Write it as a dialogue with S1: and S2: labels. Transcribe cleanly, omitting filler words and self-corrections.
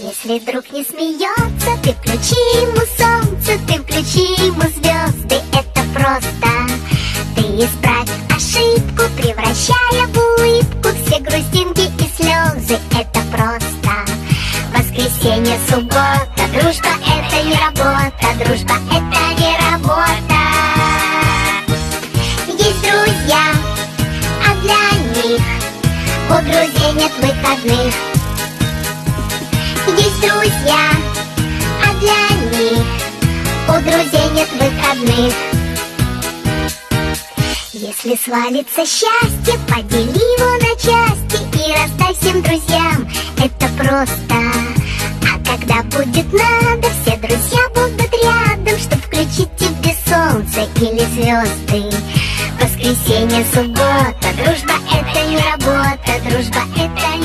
S1: Если друг не смеется, ты включи ему солнце, ты включи ему звезды, это просто. Ты исправь ошибку, превращая в улыбку все грустинки и слезы, это просто. Воскресенье, суббота, дружба это не работа, дружба это не работа. Есть друзья, а для них у друзей нет выходных. Есть друзья, а для них у друзей нет выходных. Если свалится счастье, подели его на части и раздай всем друзьям, это просто. А когда будет надо, все друзья будут рядом, чтоб включить тебе солнце или звезды. Воскресенье, суббота, дружба это не работа, дружба это